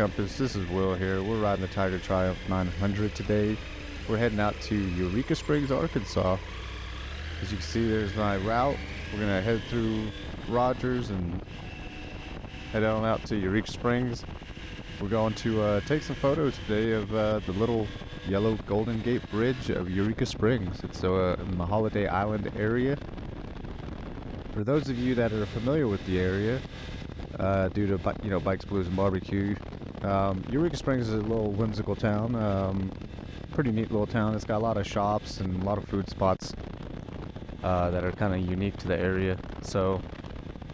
Compass. This is Will here. We're riding the Tiger Triumph 900 today. We're heading out to Eureka Springs, Arkansas. As you can see, there's my route. We're going to head through Rogers and head on out to Eureka Springs. We're going to take some photos today of the little yellow Golden Gate Bridge of Eureka Springs. It's in the Holiday Island area. For those of you that are familiar with the area, due to Bikes, Blues, and Barbecue, Eureka Springs is a little whimsical town. Pretty neat little town. It's got a lot of shops and a lot of food spots that are kind of unique to the area. So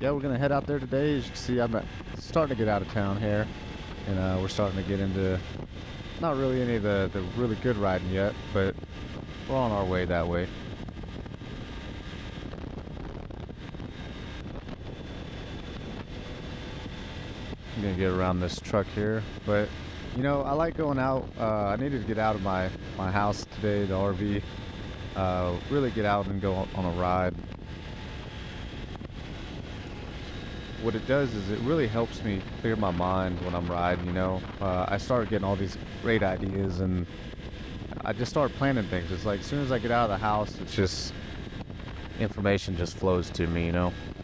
yeah, we're gonna head out there today. As you can see, I'm starting to get out of town here, and we're starting to get into not really any of the really good riding yet, but we're on our way that way. I'm gonna get around this truck here, but I like going out. I needed to get out of my house today, the RV, really get out and go on a ride. What it does is it really helps me clear my mind when I'm riding. I start getting all these great ideas, and I just start planning things. It's like as soon as I get out of the house, it's just information just flows to me,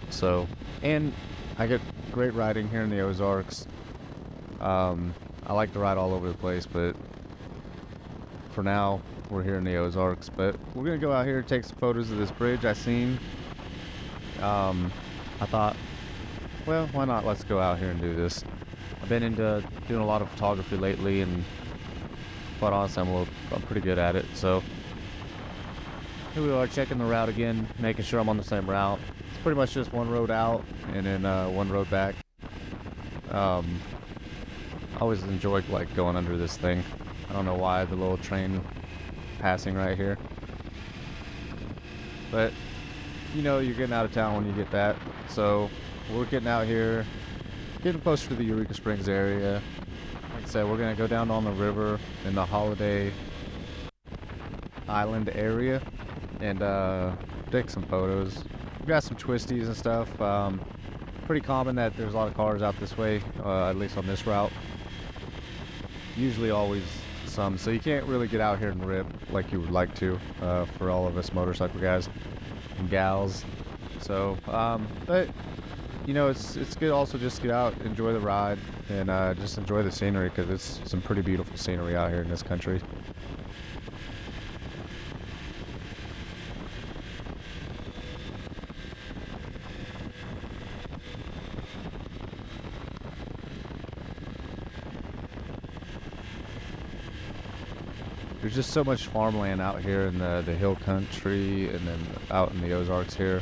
So, and I get great riding here in the Ozarks. I like to ride all over the place, but for now we're here in the Ozarks. But we're gonna go out here and take some photos of this bridge I seen. I thought, well, why not? Let's go out here and do this. I've been into doing a lot of photography lately, and quite honestly, I'm pretty good at it. So here we are, checking the route again, making sure I'm on the same route. It's pretty much just one road out and then one road back. I always enjoy going under this thing. I don't know why, the little train passing right here. But you're getting out of town when you get that. So we're getting out here, getting closer to the Eureka Springs area. Like I said, we're gonna go down on the river in the Holiday Island area and take some photos. We've got some twisties and stuff. Pretty common that there's a lot of cars out this way, at least on this route. Usually always some, so you can't really get out here and rip like you would like to, for all of us motorcycle guys and gals. So but it's good also just to get out, enjoy the ride, and just enjoy the scenery, because it's some pretty beautiful scenery out here in this country. There's just so much farmland out here in the hill country, and then out in the Ozarks here.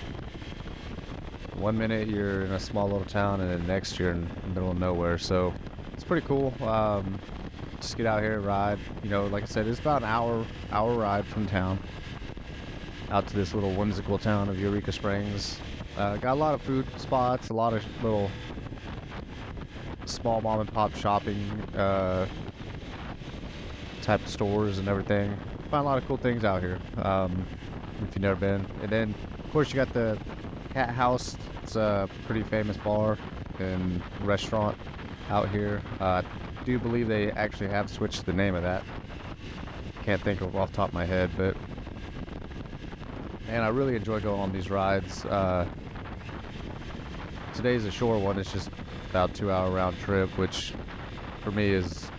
One minute you're in a small little town, and then next you're in the middle of nowhere. So it's pretty cool. Just get out here and ride. Like I said, it's about an hour ride from town out to this little whimsical town of Eureka Springs. Got a lot of food spots, a lot of little small mom and pop shopping type of stores and everything. Find a lot of cool things out here, if you've never been. And then of course you got the Cat House. It's a pretty famous bar and restaurant out here. I do believe they actually have switched the name of that. Can't think of off the top of my head, but man, I really enjoy going on these rides. Today's a short one. It's just about 2-hour round trip, which for me is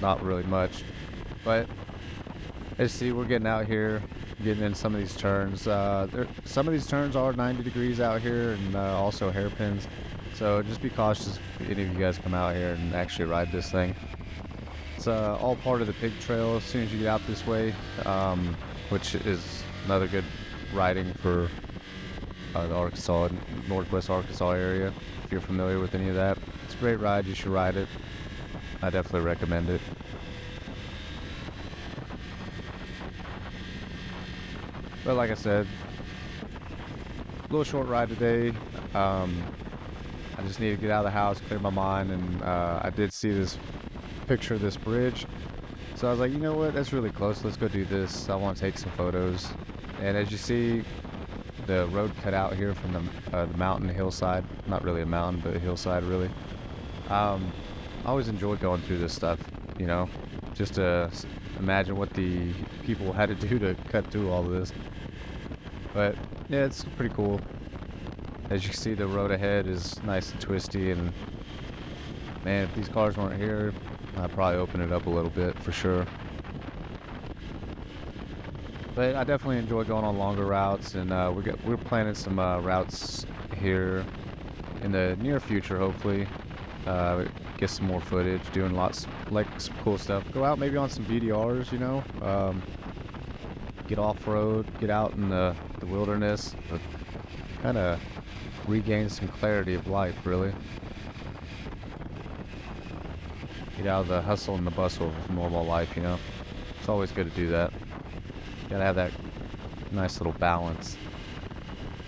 not really much. But let's see, we're getting out here, getting in some of these turns. Some of these turns are 90 degrees out here, and also hairpins. So just be cautious if any of you guys come out here and actually ride this thing. It's all part of the pig trail as soon as you get out this way, which is another good riding for the Arkansas, Northwest Arkansas area. If you're familiar with any of that, it's a great ride. You should ride it. I definitely recommend it. But like I said, a little short ride today. I just need to get out of the house, clear my mind, and I did see this picture of this bridge. So I was like, you know what, that's really close. Let's go do this. I want to take some photos. And as you see, the road cut out here from the mountain hillside. Not really a mountain, but a hillside really. I always enjoy going through this stuff, you know, just to imagine what the people had to do to cut through all of this. But yeah, it's pretty cool. As you can see, the road ahead is nice and twisty, and man, if these cars weren't here, I'd probably open it up a little bit for sure. But I definitely enjoy going on longer routes, and we're planning some routes here in the near future, hopefully. Get some more footage, doing lots, like some cool stuff. Go out maybe on some VDRs, you know. Get off-road, get out in the wilderness, but kind of regain some clarity of life, really. Get out of the hustle and the bustle of normal life, you know. It's always good to do that. Gotta have that nice little balance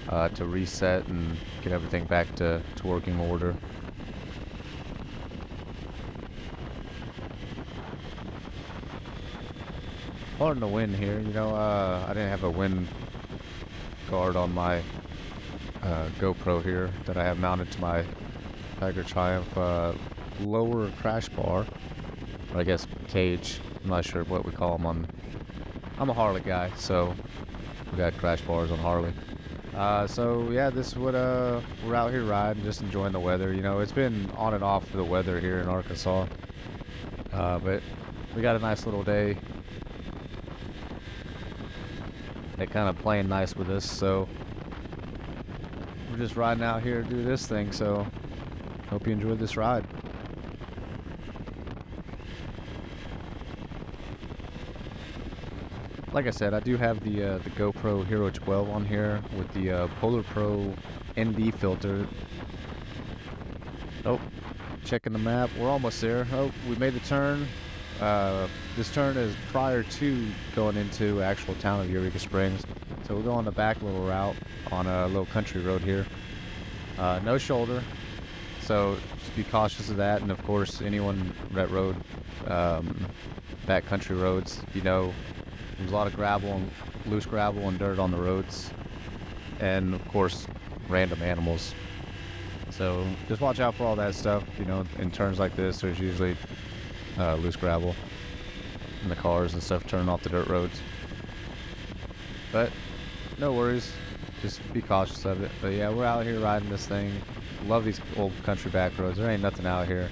to reset and get everything back to working order. Pardon the wind here, you know, I didn't have a wind guard on my GoPro here that I have mounted to my Tiger Triumph lower crash bar, or I guess cage. I'm not sure what we call them I'm a Harley guy, so we got crash bars on Harley. So yeah, this is what we're out here riding, just enjoying the weather. You know, it's been on and off for the weather here in Arkansas, but we got a nice little day. They kind of playing nice with us, so we're just riding out here to do this thing. So hope you enjoyed this ride. Like I said, I do have the GoPro Hero 12 on here with the Polar Pro ND filter. Oh, checking the map. We're almost there. Oh, we made the turn. This turn is prior to going into actual town of Eureka Springs. So we'll go on the back little route on a little country road here. No shoulder, so just be cautious of that. And of course, anyone that rode back country roads, you know, there's a lot of gravel and loose gravel and dirt on the roads, and of course, random animals. So just watch out for all that stuff. You know, in turns like this, there's usually loose gravel, and the cars and stuff turning off the dirt roads. But no worries, just be cautious of it. But yeah, we're out here riding this thing. Love these old country back roads. There ain't nothing out here.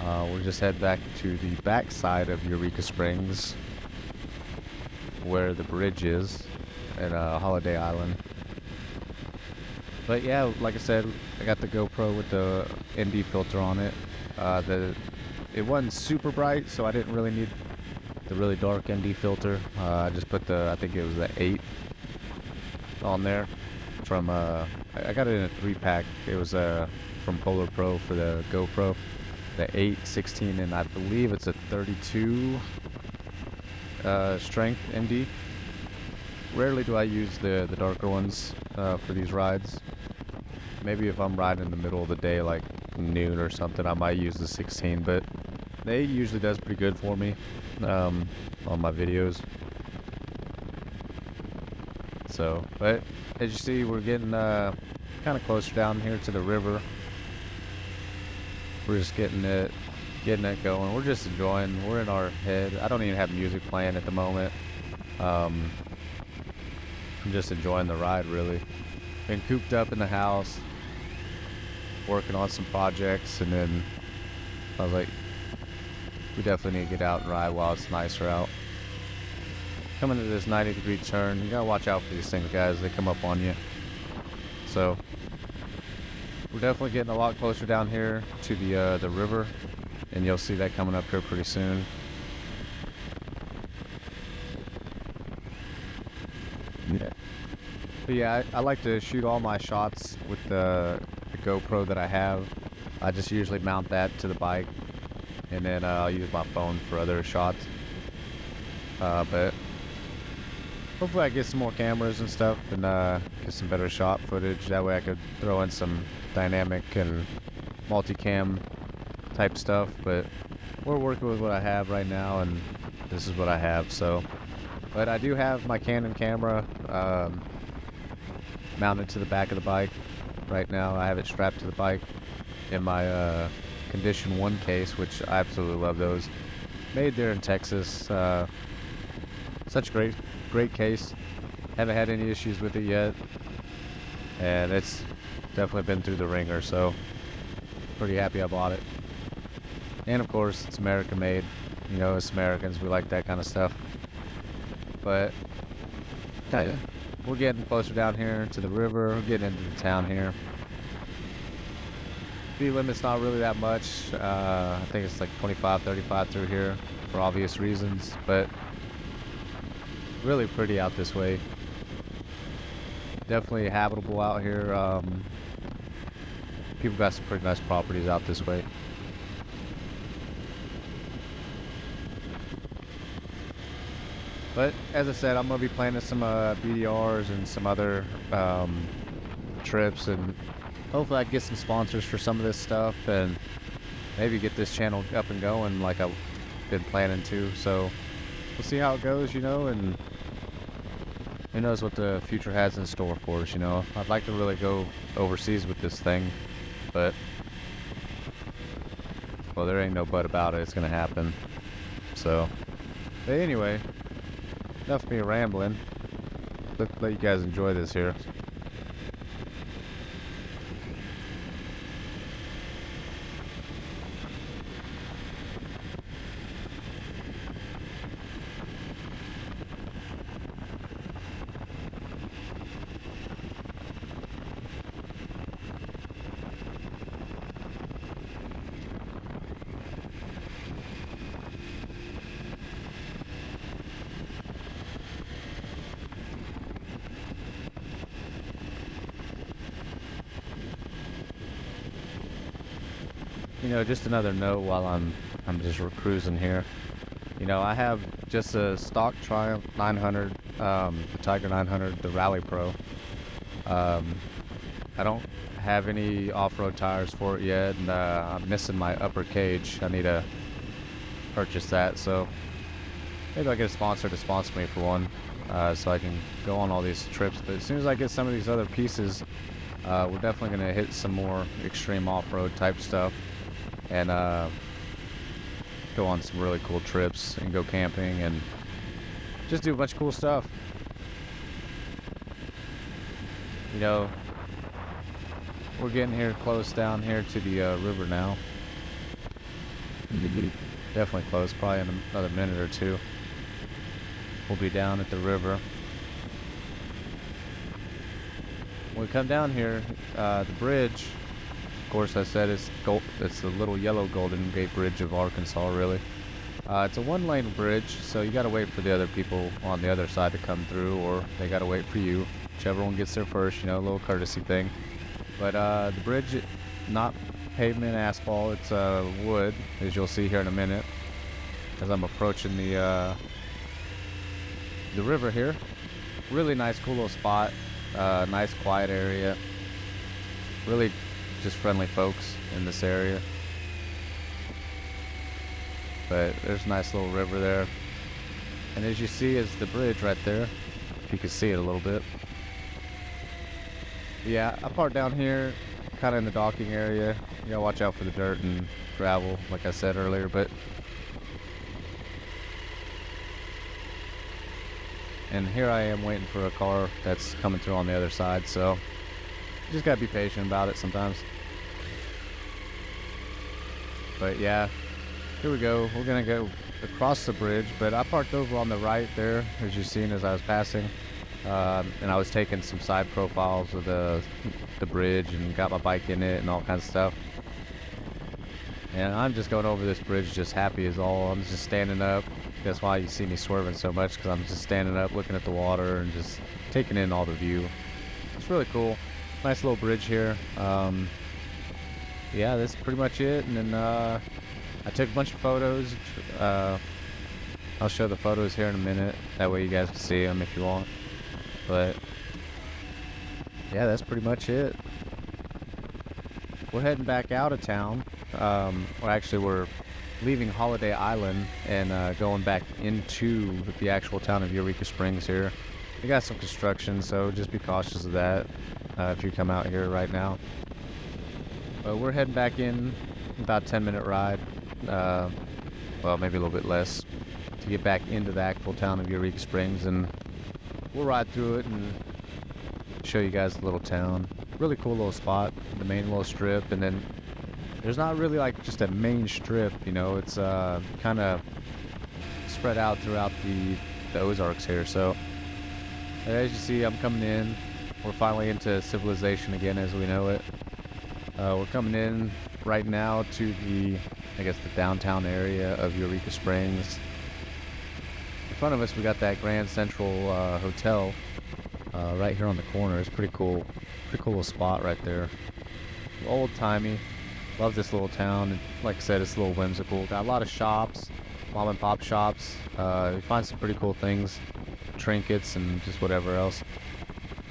We'll just head back to the back side of Eureka Springs, where the bridge is at Holiday Island. But yeah, like I said, I got the GoPro with the ND filter on it. It wasn't super bright, so I didn't really need the really dark ND filter. I just put I think it was the 8 on there from I got it in a 3-pack. It was from Polar Pro for the GoPro, the 8, 16, and I believe it's a 32 strength ND. Rarely do I use the darker ones for these rides. Maybe if I'm riding in the middle of the day, like noon or something, I might use the 16, but the 8 usually does pretty good for me on my videos. So, but as you see, we're getting kind of closer down here to the river. We're just getting it going. We're just enjoying. We're in our head. I don't even have music playing at the moment. I'm just enjoying the ride, really. Been cooped up in the house, working on some projects, and then I was like, we definitely need to get out and ride while it's nicer out. Coming to this 90-degree turn, you gotta watch out for these things, guys. They come up on you. So we're definitely getting a lot closer down here to the river, and you'll see that coming up here pretty soon. Yeah. But yeah, I like to shoot all my shots with the GoPro that I have. I just usually mount that to the bike, and then I'll use my phone for other shots. But hopefully I get some more cameras and stuff, and get some better shot footage. That way I could throw in some dynamic and multicam type stuff. But we're working with what I have right now, and this is what I have. So, but I do have my Canon camera mounted to the back of the bike right now. I have it strapped to the bike in my condition 1 case, which I absolutely love those. Made there in Texas. Such a great case. Haven't had any issues with it yet, and it's definitely been through the ringer, so pretty happy I bought it. And of course, it's American made. You know, us Americans, we like that kind of stuff. But we're getting closer down here to the river. We're getting into the town here. Speed limit's not really that much. I think it's like 25, 35 through here for obvious reasons, but really pretty out this way. Definitely habitable out here. People got some pretty nice properties out this way. But as I said, I'm going to be planning some BDRs and some other trips, and hopefully I can get some sponsors for some of this stuff and maybe get this channel up and going like I've been planning to. So we'll see how it goes, you know, and who knows what the future has in store for us, you know. I'd like to really go overseas with this thing, but, well, there ain't no but about it. It's going to happen. So, but anyway, enough of me rambling. Let you guys enjoy this here. You know, just another note while I'm just cruising here. You know, I have just a stock Triumph 900, the Tiger 900, the Rally Pro. I don't have any off-road tires for it yet, and I'm missing my upper cage. I need to purchase that, so maybe I'll get a sponsor to sponsor me for one, so I can go on all these trips. But as soon as I get some of these other pieces, we're definitely going to hit some more extreme off-road type stuff, and go on some really cool trips and go camping and just do a bunch of cool stuff. You know, we're getting here close down here to the river now. Definitely close, probably in another minute or two. We'll be down at the river. When we come down here, the bridge, of course, I said it's the little yellow Golden Gate Bridge of Arkansas, really. It's a one-lane bridge, so you got to wait for the other people on the other side to come through, or they got to wait for you. Whichever one gets there first, you know, a little courtesy thing. But the bridge, not pavement, asphalt, it's wood, as you'll see here in a minute, as I'm approaching the river here. Really nice, cool little spot. Nice, quiet area. Really just friendly folks in this area. But there's a nice little river there. And as you see is the bridge right there. If you can see it a little bit. Yeah, I parked down here, kind of in the docking area. You gotta watch out for the dirt and gravel, like I said earlier, but... And here I am waiting for a car that's coming through on the other side, so... You just gotta be patient about it sometimes. But yeah, here we go. We're gonna go across the bridge, but I parked over on the right there, as you've seen as I was passing. And I was taking some side profiles of the bridge and got my bike in it and all kinds of stuff. And I'm just going over this bridge just happy as all. I'm just standing up. That's why you see me swerving so much, because I'm just standing up looking at the water and just taking in all the view. It's really cool. Nice little bridge here. Yeah, that's pretty much it. And then I took a bunch of photos. I'll show the photos here in a minute. That way you guys can see them if you want. But yeah, that's pretty much it. We're heading back out of town. We're leaving Holiday Island and going back into the actual town of Eureka Springs here. We got some construction, so just be cautious of that if you come out here right now. But we're heading back in. about 10-minute ride, well, maybe a little bit less, to get back into the actual town of Eureka Springs, and we'll ride through it and show you guys the little town. Really cool little spot, the main little strip, and then there's not really like just a main strip, you know, it's kind of spread out throughout the Ozarks here. So as you see, I'm coming in. We're finally into civilization again as we know it. We're coming in right now to the downtown area of Eureka Springs. In front of us, we got that Grand Central Hotel right here on the corner. It's pretty cool little spot right there. Old-timey. Love this little town. Like I said, it's a little whimsical. Got a lot of shops, mom and pop shops. You find some pretty cool things, trinkets and just whatever else.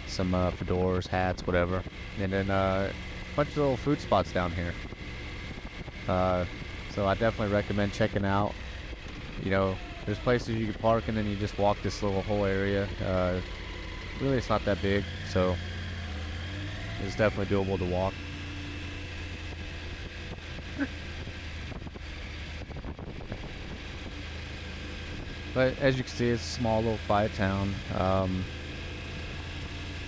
Some fedoras, hats, whatever. And then a bunch of little food spots down here. So I definitely recommend checking out. You know, there's places you can park and then you just walk this little whole area. Really, it's not that big, so it's definitely doable to walk. But as you can see, it's a small little quiet town.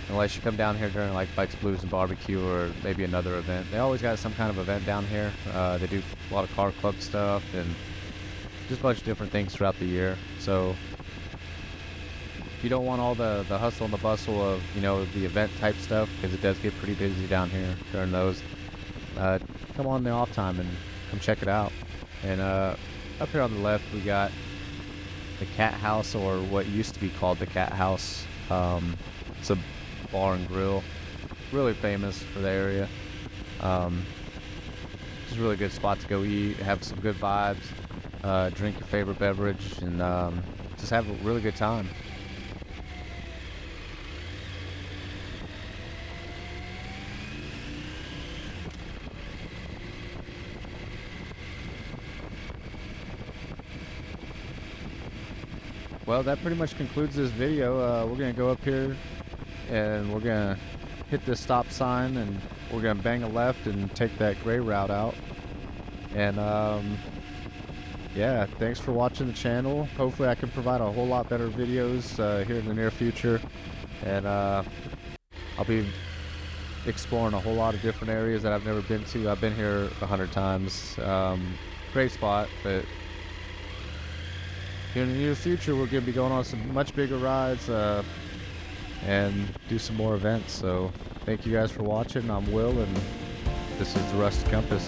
Unless you come down here during like Bikes, Blues, and Barbecue or maybe another event. They always got some kind of event down here. They do a lot of car club stuff and just a bunch of different things throughout the year. So if you don't want all the hustle and the bustle of, you know, the event type stuff, because it does get pretty busy down here during those, come on the off time and come check it out. And up here on the left, we got the Cat House, or what used to be called the Cat House. It's a bar and grill, really famous for the area. Just a really good spot to go eat, have some good vibes, drink your favorite beverage, and just have a really good time. Well, that pretty much concludes this video. We're going to go up here and we're going to hit this stop sign and we're going to bang a left and take that gray route out. And yeah, thanks for watching the channel. Hopefully I can provide a whole lot better videos here in the near future. And I'll be exploring a whole lot of different areas that I've never been to. I've been here 100 times. Great spot, but in the near future, we're going to be going on some much bigger rides and do some more events. So thank you guys for watching. I'm Will, and this is the Rusted Compass.